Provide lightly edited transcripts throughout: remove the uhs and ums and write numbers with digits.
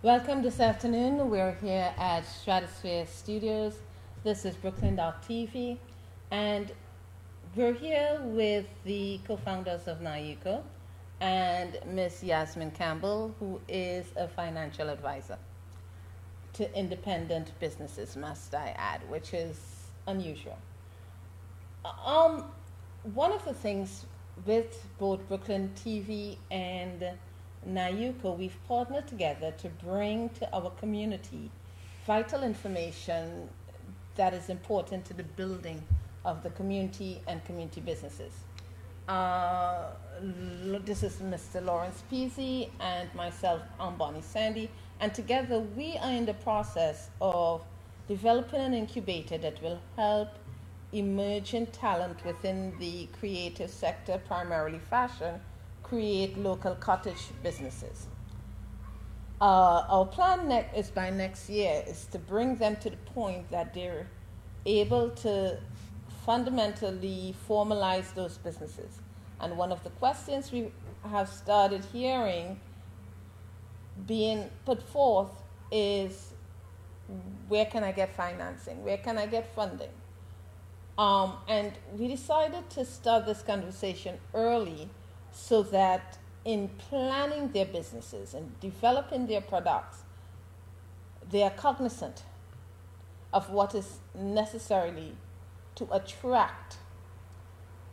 Welcome this afternoon. We're here at Stratosphere Studios. This is bklyn.tv, and we're here with the co-founders of NAYUCO and Miss Yasmin Campbell, who is a financial advisor to independent businesses, must I add, which is unusual. One of the things with both Brooklyn TV and NAYUCO, we've partnered together to bring to our community vital information that is important to the building of the community and community businesses. This is Mr. Lawrence Peasy and myself, I'm Bonnie Sandy, and together we are in the process of developing an incubator that will help emerging talent within the creative sector, primarily fashion, create local cottage businesses. Our plan is by next year is to bring them to the point that they're able to fundamentally formalize those businesses. And one of the questions we have started hearing being put forth is, where can I get financing? Where can I get funding? And we decided to start this conversation early so that in planning their businesses and developing their products, they are cognizant of what is necessarily to attract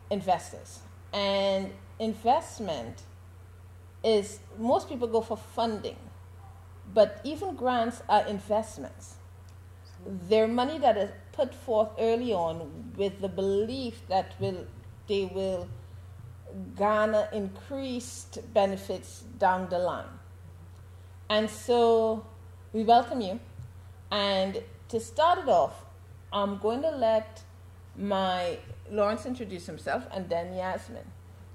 investors. And investment is, most people go for funding, but even grants are investments. They're money that is put forth early on with the belief that they will garner increased benefits down the line. And so we welcome you. And to start it off, I'm going to let Lawrence introduce himself and then Yasmin.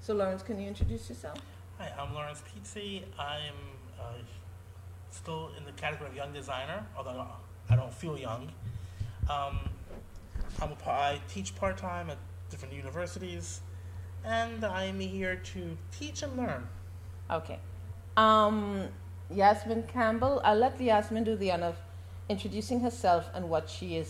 So Lawrence, can you introduce yourself? Hi, I'm Lawrence Peasy. I'm still in the category of young designer, although I don't feel young. I teach part-time at different universities, and I'm here to teach and learn. Okay. Yasmin Campbell, I'll let Yasmin do the honor of introducing herself and what she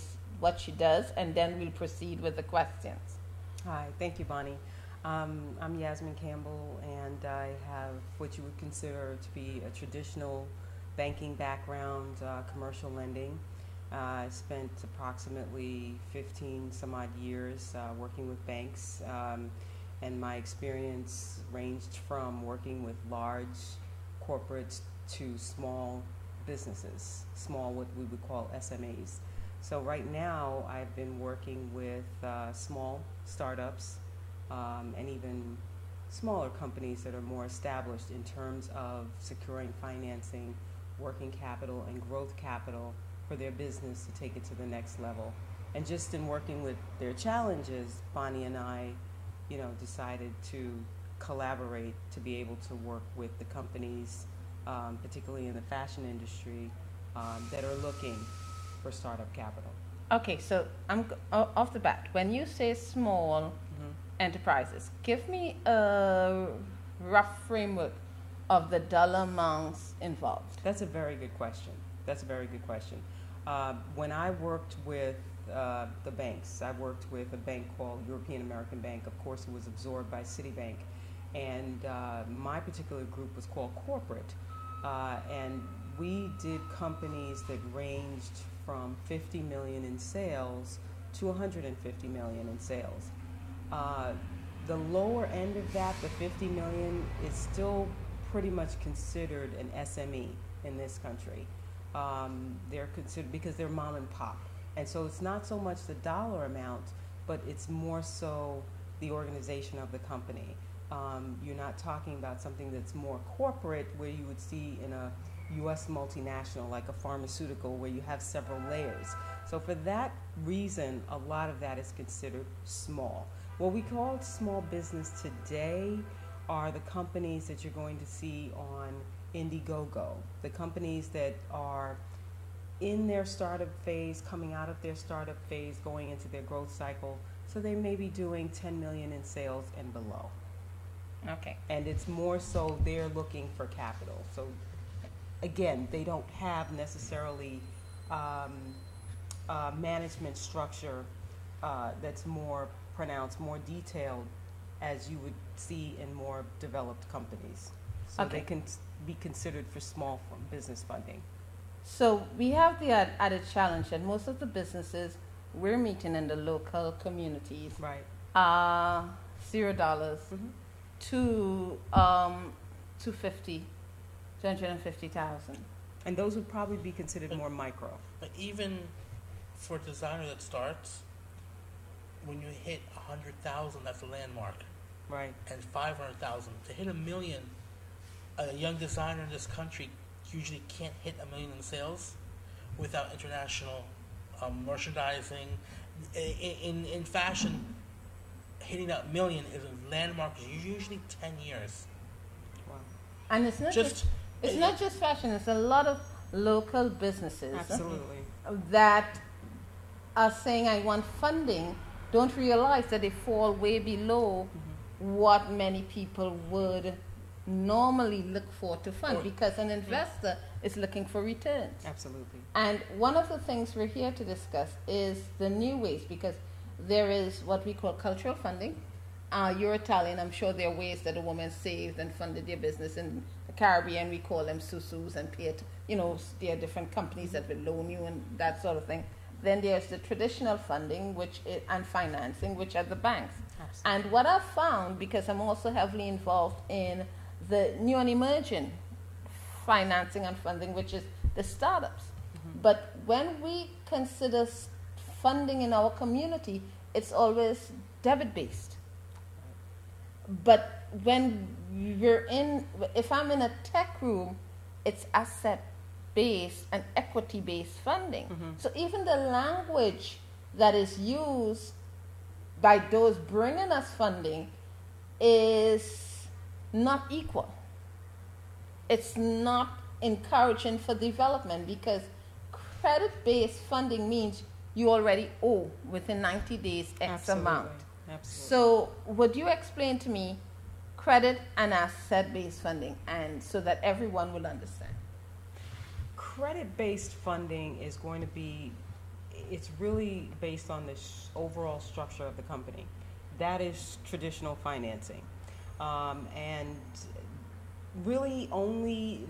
does, and then we'll proceed with the questions. Hi, thank you, Bonnie. I'm Yasmin Campbell, and I have what you would consider to be a traditional banking background, commercial lending. I spent approximately 15 some odd years working with banks, and my experience ranged from working with large corporates to small businesses, small what we would call SMEs. So right now I've been working with small startups and even smaller companies that are more established in terms of securing financing, working capital, and growth capital for their business to take it to the next level. And just in working with their challenges, Bonnie and I, decided to collaborate to be able to work with the companies, particularly in the fashion industry, that are looking for startup capital. Okay, so I'm off the bat. When you say small enterprises, give me a rough framework of the dollar amounts involved. That's a very good question. When I worked with the banks, I worked with a bank called European American Bank. Of course, it was absorbed by Citibank. And my particular group was called Corporate. And we did companies that ranged from 50 million in sales to 150 million in sales. The lower end of that, the 50 million, is still pretty much considered an SME in this country. They're considered because they're mom and pop. And so it's not so much the dollar amount, but it's more so the organization of the company. You're not talking about something that's more corporate, where you would see in a U.S. multinational like a pharmaceutical, where you have several layers. So for that reason, a lot of that is considered small. What we call small business today are the companies that you're going to see on Indiegogo, the companies that are in their startup phase, coming out of their startup phase, going into their growth cycle. So they may be doing 10 million in sales and below. Okay. And it's more so they're looking for capital. So again, they don't have necessarily management structure that's more pronounced, more detailed, as you would see in more developed companies. So Okay. they can be considered for small business funding. So we have the added challenge that most of the businesses we're meeting in the local communities Right. are $0 Mm-hmm. to 250,000. And those would probably be considered more micro. But even for a designer that starts, when you hit 100,000, that's a landmark, Right. and 500,000 to hit 1 million. A young designer in this country usually can't hit 1 million in sales without international merchandising. In fashion, hitting that 1 million is a landmark. Usually 10 years. Wow. And it's not just fashion, it's a lot of local businesses Absolutely. that are saying I want funding, don't realize that they fall way below what many people would normally look for to fund, because an investor is looking for returns. Absolutely. And one of the things we're here to discuss is the new ways, because there is what we call cultural funding. You're Italian, I'm sure there are ways that a woman saved and funded their business. In the Caribbean, we call them susus and Piet. There are different companies that will loan you and that sort of thing. Then there's the traditional funding, and financing, which are the banks. Absolutely. And what I've found, because I'm also heavily involved in the new and emerging financing and funding, which is the startups. But when we consider funding in our community, it's always debit-based. But when if I'm in a tech room, it's asset-based and equity-based funding. So even the language that is used by those bringing us funding is not equal. It's not encouraging for development, because credit-based funding means you already owe within 90 days X amount. Absolutely. So would you explain to me credit and asset-based funding, and so that everyone will understand? Credit-based funding is going to be, it's really based on the overall structure of the company. That is traditional financing. And really only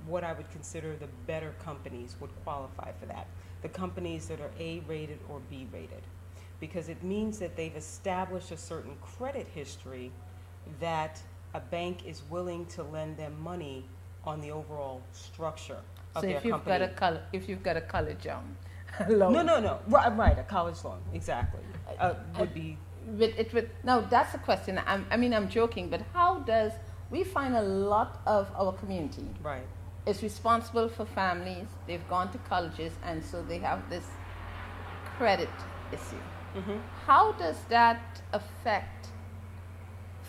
what I would consider the better companies would qualify for that. The companies that are A-rated or B-rated. Because it means that they've established a certain credit history that a bank is willing to lend them money on the overall structure of their company. If you've got a college loan. No. Right, a college loan, exactly. Would be. Now that's a question. I'm joking, but how does we find a lot of our community Right. is responsible for families? They've gone to colleges, and so they have this credit issue. How does that affect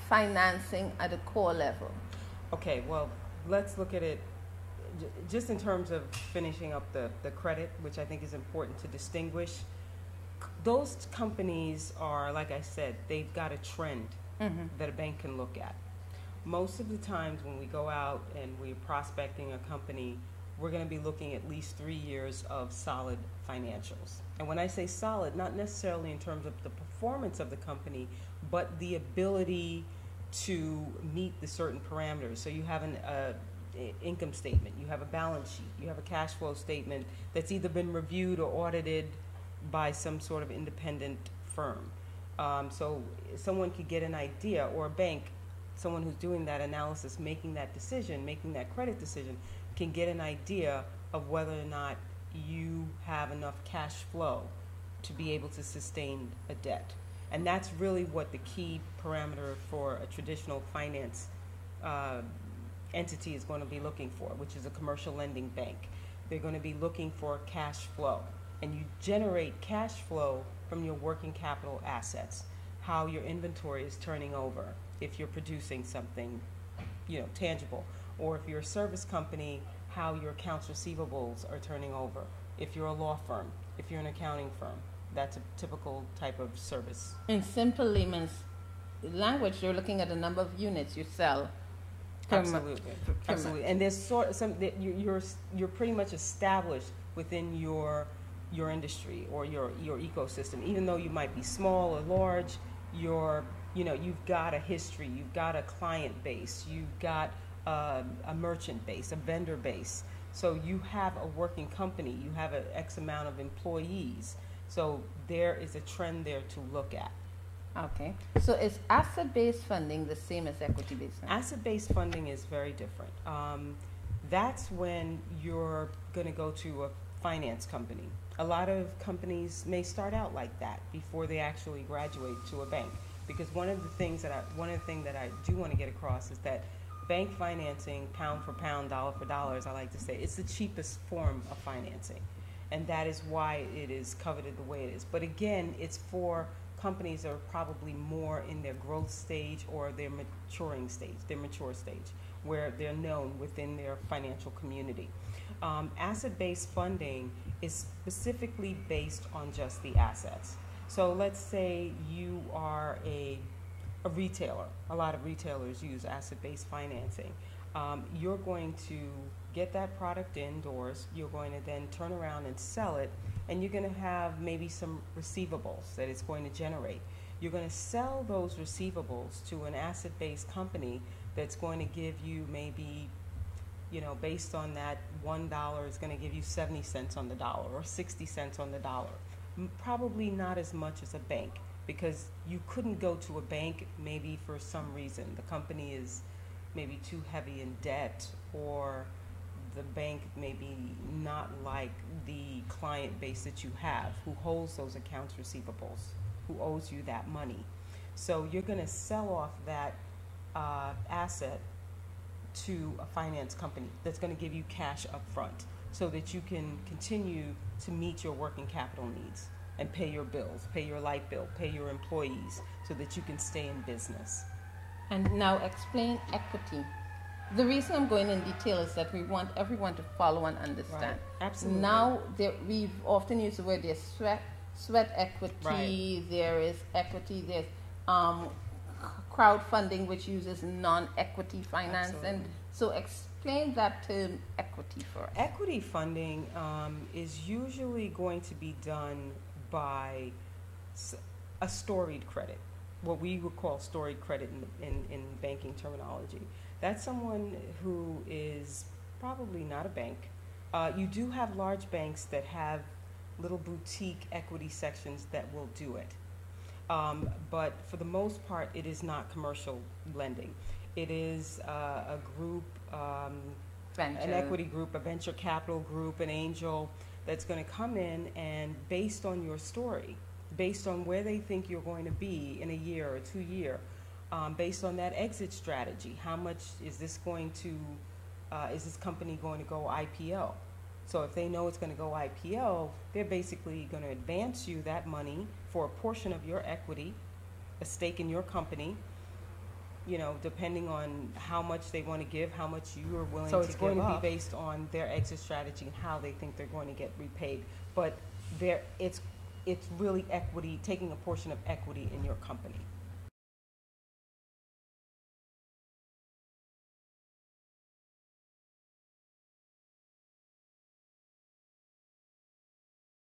financing at a core level? Okay, well, let's look at it just in terms of finishing up the credit, which I think is important to distinguish. Those companies are, like I said, they've got a trend that a bank can look at. Most of the times when we go out and we're prospecting a company, we're going to be looking at least 3 years of solid financials. And when I say solid, not necessarily in terms of the performance of the company, but the ability to meet the certain parameters. So you have an income statement, you have a balance sheet, you have a cash flow statement that's either been reviewed or audited by some sort of independent firm. So someone could get an idea, or a bank, someone who's doing that analysis, making that decision, making that credit decision, can get an idea of whether or not you have enough cash flow to be able to sustain a debt. And that's really what the key parameter for a traditional finance entity is going to be looking for, which is a commercial lending bank. They're going to be looking for cash flow. And you generate cash flow from your working capital assets, how your inventory is turning over, if you're producing something, tangible, or if you're a service company, how your accounts receivables are turning over. If you're a law firm, if you're an accounting firm, that's a typical type of service. In simple layman's language, you're looking at the number of units you sell Absolutely, absolutely. And there's sort of some that you're pretty much established within your industry or your ecosystem. Even though you might be small or large, you've got a history, you've got a client base, you've got a merchant base, a vendor base. So you have a working company, you have an X amount of employees. So there is a trend there to look at. Okay. So is asset-based funding the same as equity-based funding? Asset-based funding is very different. That's when you're going to go to a finance company. A lot of companies may start out like that before they actually graduate to a bank. Because one of the things that I do want to get across is that bank financing, pound for pound, dollar for dollar, as I like to say, it's the cheapest form of financing. And that is why it is coveted the way it is. But again, it's for companies that are probably more in their growth stage or their maturing stage, their mature stage, where they're known within their financial community. Asset-based funding is specifically based on just the assets. So let's say you are a retailer. A lot of retailers use asset-based financing. You're going to get that product indoors, you're going to then turn around and sell it, and you're going to have maybe some receivables that it's going to generate. You're going to sell those receivables to an asset-based company that's going to give you maybe, based on that $1 is going to give you 70 cents on the dollar or 60 cents on the dollar. Probably not as much as a bank, because you couldn't go to a bank maybe for some reason. The company is maybe too heavy in debt, or the bank maybe not like the client base that you have who holds those accounts receivables, who owes you that money. So you're going to sell off that asset to a finance company that's going to give you cash up front so that you can continue to meet your working capital needs and pay your bills, pay your light bill, pay your employees, so that you can stay in business. And now explain equity. The reason I'm going in detail is that we want everyone to follow and understand. Right. Absolutely. Now, we've often used the word there's sweat equity, right. There is equity, there's crowdfunding, which uses non-equity finance. Absolutely. And so explain that term equity for us. Equity funding is usually going to be done by a storied credit, what we would call storied credit in banking terminology. That's someone who is probably not a bank. You do have large banks that have little boutique equity sections that will do it. But for the most part, it is not commercial lending. It is a group, an equity group, a venture capital group, an angel that's going to come in, and based on your story, based on where they think you're going to be in a year or 2 years, based on that exit strategy, how much is this going to, is this company going to go IPO? So if they know it's going to go IPO, they're basically going to advance you that money for a portion of your equity, a stake in your company, depending on how much they want to give, how much you are willing to give up. So it's going to be based on their exit strategy and how they think they're going to get repaid. But it's really equity, taking a portion of equity in your company.